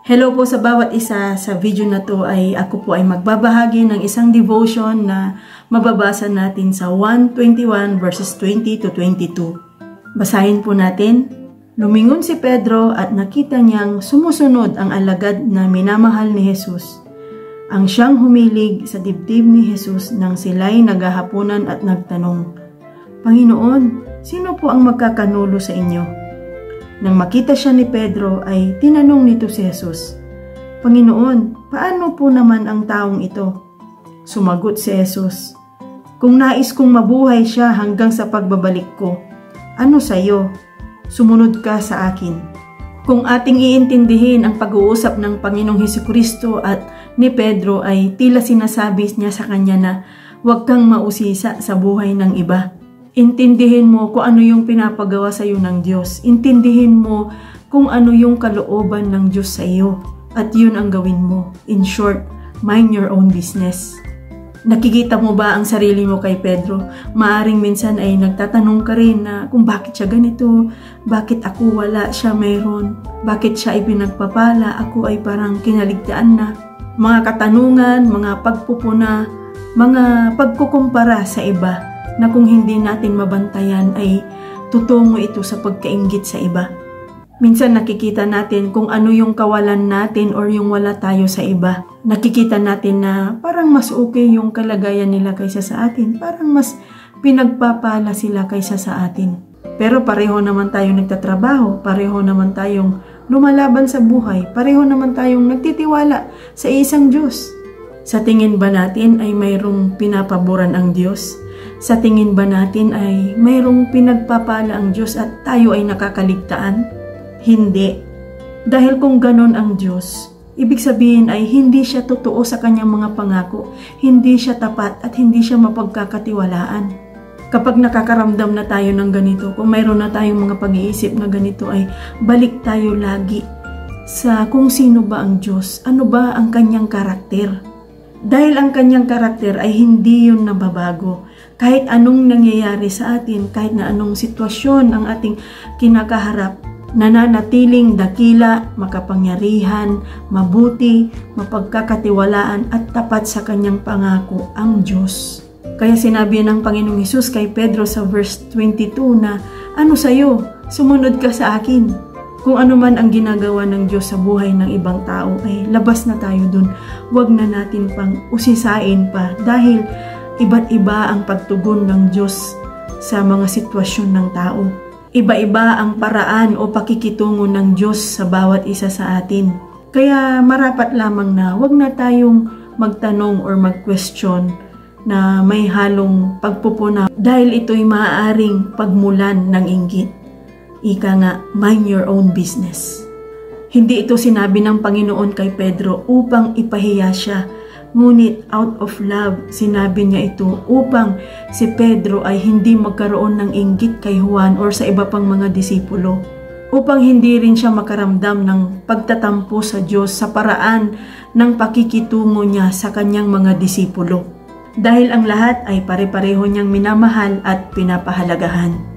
Hello po sa bawat isa. Sa video na to ay ako po ay magbabahagi ng isang devotion na mababasa natin sa 1:21 verses 20 to 22. Basahin po natin. Lumingon si Pedro at nakita niyang sumusunod ang alagad na minamahal ni Jesus. Ang siyang humilig sa dibdib ni Jesus nang sila'y naghahapunan at nagtanong, Panginoon, sino po ang magkakanulo sa inyo? Nang makita siya ni Pedro ay tinanong nito si Jesus, Panginoon, paano po naman ang taong ito? Sumagot si Jesus, Kung nais kong mabuhay siya hanggang sa pagbabalik ko, ano sa iyo? Sumunod ka sa akin. Kung ating iintindihin ang pag-uusap ng Panginoong Hesukristo at ni Pedro ay tila sinasabi niya sa kanya na huwag kang mausisa sa buhay ng iba. Intindihin mo kung ano yung pinapagawa sa iyo ng Diyos. Intindihin mo kung ano yung kalooban ng Diyos sa iyo. At yun ang gawin mo. In short, mind your own business. Nakikita mo ba ang sarili mo kay Pedro? Maaring minsan ay nagtatanong ka rin na kung bakit siya ganito, bakit ako wala, siya mayroon, bakit siya ay pinagpapala, ako ay parang kinaligtaan na. Mga katanungan, mga pagpupuna, mga pagkukumpara sa iba na kung hindi natin mabantayan ay tutungo ito sa pagkainggit sa iba. Minsan nakikita natin kung ano yung kawalan natin or yung wala tayo sa iba. Nakikita natin na parang mas okay yung kalagayan nila kaysa sa atin. Parang mas pinagpapala sila kaysa sa atin. Pero pareho naman tayong nagtatrabaho. Pareho naman tayong lumalaban sa buhay. Pareho naman tayong nagtitiwala sa isang Diyos. Sa tingin ba natin ay mayroong pinapaboran ang Diyos? Sa tingin ba natin ay mayroong pinagpapala ang Diyos at tayo ay nakakaligtaan? Hindi. Dahil kung ganon ang Diyos, ibig sabihin ay hindi siya totoo sa kanyang mga pangako, hindi siya tapat at hindi siya mapagkakatiwalaan. Kapag nakakaramdam na tayo ng ganito, kung mayroon na tayong mga pag-iisip na ganito ay balik tayo lagi sa kung sino ba ang Diyos, ano ba ang kanyang karakter. Dahil ang kanyang karakter ay hindi yun nababago. Kahit anong nangyayari sa atin, kahit na anong sitwasyon ang ating kinakaharap, nananatiling dakila, makapangyarihan, mabuti, mapagkakatiwalaan at tapat sa kanyang pangako ang Diyos. Kaya sinabi ng Panginoong Hesus kay Pedro sa verse 22 na, ano sa'yo? Sumunod ka sa akin. Kung ano man ang ginagawa ng Diyos sa buhay ng ibang tao ay labas na tayo dun. Huwag na natin pang usisain pa dahil iba't iba ang pagtugon ng Diyos sa mga sitwasyon ng tao. Iba-iba ang paraan o pakikitungo ng Diyos sa bawat isa sa atin. Kaya marapat lamang na huwag na tayong magtanong or mag-question na may halong pagpupuna dahil ito'y maaaring pagmulan ng inggit. Ika nga, mind your own business. Hindi ito sinabi ng Panginoon kay Pedro upang ipahiya siya. Ngunit out of love, sinabi niya ito upang si Pedro ay hindi magkaroon ng inggit kay Juan or sa iba pang mga disipulo. Upang hindi rin siya makaramdam ng pagtatampo sa Diyos sa paraan ng pakikitungo niya sa kanyang mga disipulo. Dahil ang lahat ay pare-pareho niyang minamahal at pinapahalagahan.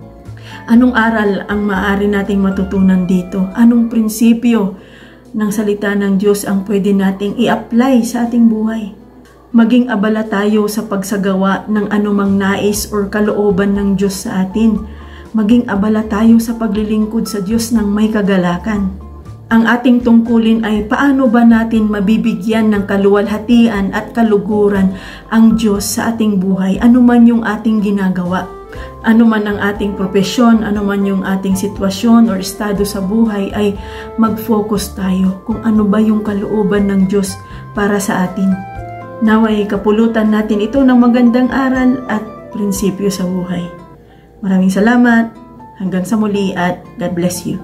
Anong aral ang maaari nating matutunan dito? Anong prinsipyo ng salita ng Diyos ang pwede nating i-apply sa ating buhay? Maging abala tayo sa pagsagawa ng anumang nais or kalooban ng Diyos sa atin. Maging abala tayo sa paglilingkod sa Diyos ng may kagalakan. Ang ating tungkulin ay paano ba natin mabibigyan ng kaluwalhatian at kaluguran ang Diyos sa ating buhay, anuman yung ating ginagawa. Ano man ang ating propesyon, ano man yung ating sitwasyon or estado sa buhay ay mag-focus tayo kung ano ba yung kalooban ng Diyos para sa atin. Naway kapulutan natin ito ng magandang aral at prinsipyo sa buhay. Maraming salamat. Hanggang sa muli at God bless you.